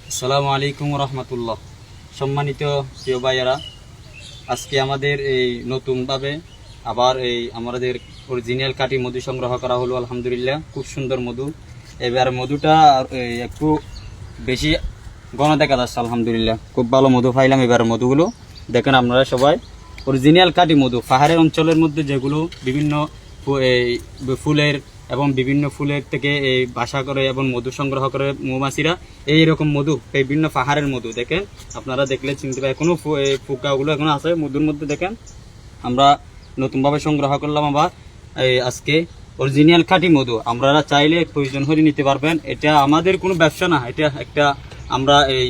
আসসালামু আলাইকুম রহমতুল্লাহ। সম্মানিত প্রিয় ভাইয়েরা, আজকে আমাদের এই নতুনভাবে আবার আমাদের অরিজিনাল কাটি মধু সংগ্রহ করা হলো। আলহামদুলিল্লাহ, খুব সুন্দর মধু। এবার মধুটা একটু বেশি ঘন দেখা যাচ্ছে। আলহামদুলিল্লাহ, খুব ভালো মধু পাইলাম। এবার মধুগুলো দেখেন আপনারা সবাই, অরিজিনাল কাটি মধু। পাহাড়ের অঞ্চলের মধ্যে যেগুলো বিভিন্ন ফুলের এবং বিভিন্ন ফুলের থেকে এই বাসা করে এবং মধু সংগ্রহ করে মৌমাছিরা, এইরকম মধু, বিভিন্ন পাহাড়ের মধু দেখেন আপনারা দেখলে চিনতে পারেন। এখনো পোকাগুলো এখনো আছে মধুর মধ্যে। দেখেন আমরা নতুনভাবে সংগ্রহ করলাম আবার আজকে অরিজিনাল খাঁটি মধু। আপনারা চাইলে প্রয়োজন হলে নিতে পারবেন। এটা আমাদের কোনো ব্যবসা না, এটা একটা আমরা এই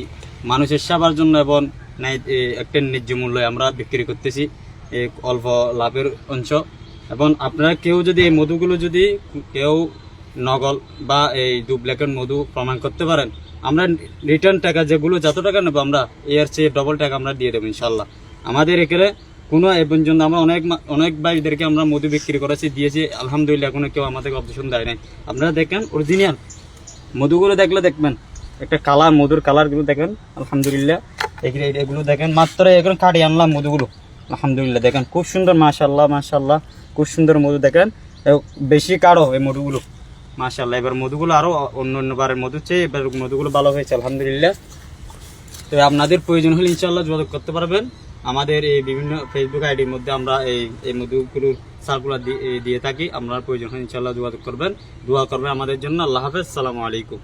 মানুষের সেবার জন্য এবং একটা ন্যায্য মূল্যে আমরা বিক্রি করতেছি, অল্প লাভের অংশ। এবং আপনারা কেউ যদি এই মধুগুলো যদি কেউ নকল বা এই ডুপ্লিকেট মধু প্রমাণ করতে পারেন, আমরা রিটার্ন টাকা যেগুলো যত টাকা নেবো আমরা এর চেয়ে ডবল টাকা আমরা দিয়ে দেবো ইনশাল্লাহ। আমাদের এখানে কোনো এই পর্যন্ত আমরা অনেক ভাইদেরকে আমরা মধু বিক্রি করেছি, দিয়েছি। আলহামদুলিল্লাহ, কোনো কেউ আমাদের অবজেকশন দেয় নাই। আপনারা দেখেন অরিজিনাল মধুগুলো দেখলে দেখবেন একটা কালার, মধুর কালারগুলো দেখেন। আলহামদুলিল্লাহ, এগুলো দেখেন মাত্র এখন কাটি আনলাম মধুগুলো। আলহামদুলিল্লাহ, দেখেন খুব সুন্দর, মাশাল্লাহ মাশাল্লাহ, খুব সুন্দর মধু। দেখেন বেশি কাড়ো এই মধুগুলো, মাশাল্লাহ। এবার মধুগুলো আরও অন্যবারের মধু চেয়ে এবার মধুগুলো ভালো হয়েছে আলহামদুলিল্লাহ। তো আপনাদের প্রয়োজন হলে ইনশাল্লাহ যোগাযোগ করতে পারবেন। আমাদের এই বিভিন্ন ফেসবুক আইডির মধ্যে আমরা এই মধুগুলোর সার্কুলার দিয়ে থাকি। আপনার প্রয়োজন হলে ইনশাল্লাহ যোগাযোগ করবেন, দোয়া করবেন আমাদের জন্য। আল্লাহ হাফেজ, সালামু আলাইকুম।